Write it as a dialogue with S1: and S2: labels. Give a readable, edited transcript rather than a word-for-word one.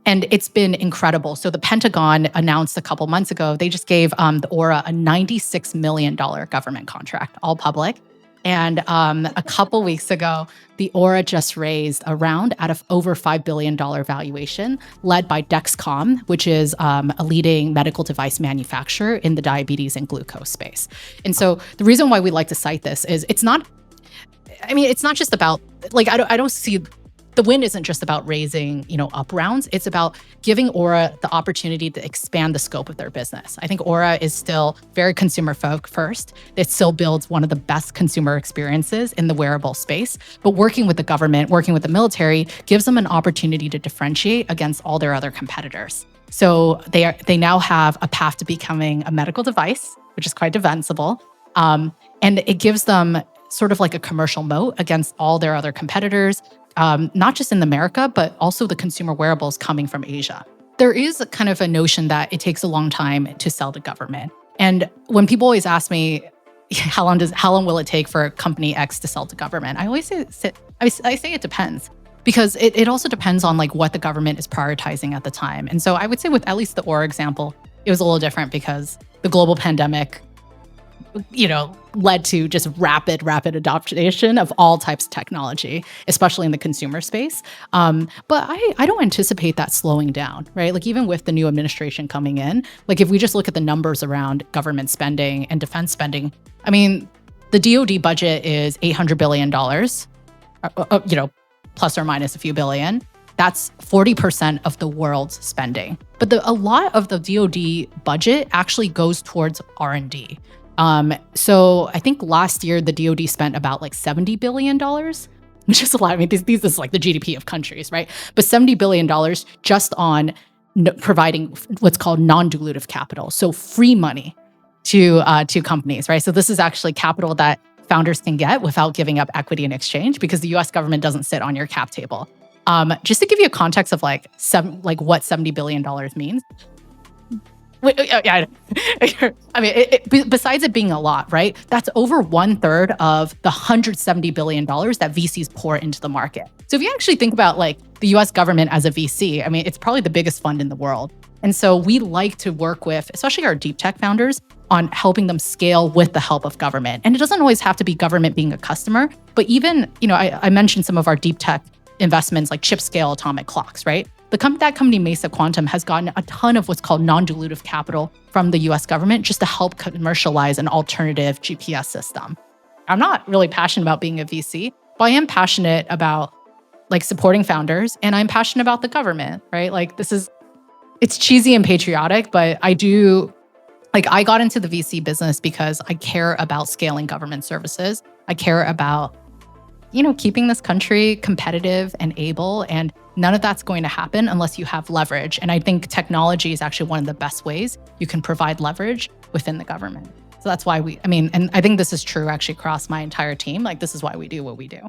S1: And it's been incredible. So the Pentagon announced a couple months ago, they just gave the Aura a $96 million government contract, all public. And a couple weeks ago, the Aura just raised a round out of over $5 billion valuation, led by Dexcom, which is a leading medical device manufacturer in the diabetes and glucose space. And so the reason why we like to cite this is it's not just about, like, I don't see, the win isn't just about raising, up rounds. It's about giving Aura the opportunity to expand the scope of their business. I think Aura is still very consumer first. It still builds one of the best consumer experiences in the wearable space. But working with the government, working with the military, gives them an opportunity to differentiate against all their other competitors. So they now have a path to becoming a medical device, which is quite defensible. And it gives them sort of like a commercial moat against all their other competitors, not just in America, but also the consumer wearables coming from Asia. There is a kind of a notion that it takes a long time to sell to government. And when people always ask me, how long will it take for company X to sell to government? I always say it depends, because it also depends on like what the government is prioritizing at the time. And so I would say with at least the Aura example, it was a little different because the global pandemic led to just rapid adoption of all types of technology, especially in the consumer space. But I don't anticipate that slowing down, right? Like even with the new administration coming in, like if we just look at the numbers around government spending and defense spending, I mean, the DoD budget is $800 billion, plus or minus a few billion. That's 40% of the world's spending. But a lot of the DoD budget actually goes towards R&D. So I think last year the DoD spent about like $70 billion, which is a lot. I mean, these is like the GDP of countries, right? But $70 billion just on providing what's called non-dilutive capital, so free money to companies, right? So this is actually capital that founders can get without giving up equity in exchange, because the U.S. government doesn't sit on your cap table. Just to give you a context of what $70 billion means. I mean, besides it being a lot, right? That's over 1/3 of the $170 billion that VCs pour into the market. So if you actually think about like the US government as a VC, I mean, it's probably the biggest fund in the world. And so we like to work with, especially our deep tech founders, on helping them scale with the help of government. And it doesn't always have to be government being a customer, but even, I mentioned some of our deep tech investments like chip scale atomic clocks, right? That company, Mesa Quantum, has gotten a ton of what's called non-dilutive capital from the US government just to help commercialize an alternative GPS system. I'm not really passionate about being a VC, but I am passionate about like supporting founders, and I'm passionate about the government, right? Like it's cheesy and patriotic, but I got into the VC business because I care about scaling government services. I care about keeping this country competitive and able, and none of that's going to happen unless you have leverage. And I think technology is actually one of the best ways you can provide leverage within the government. So that's why and I think this is true actually across my entire team. Like this is why we do what we do.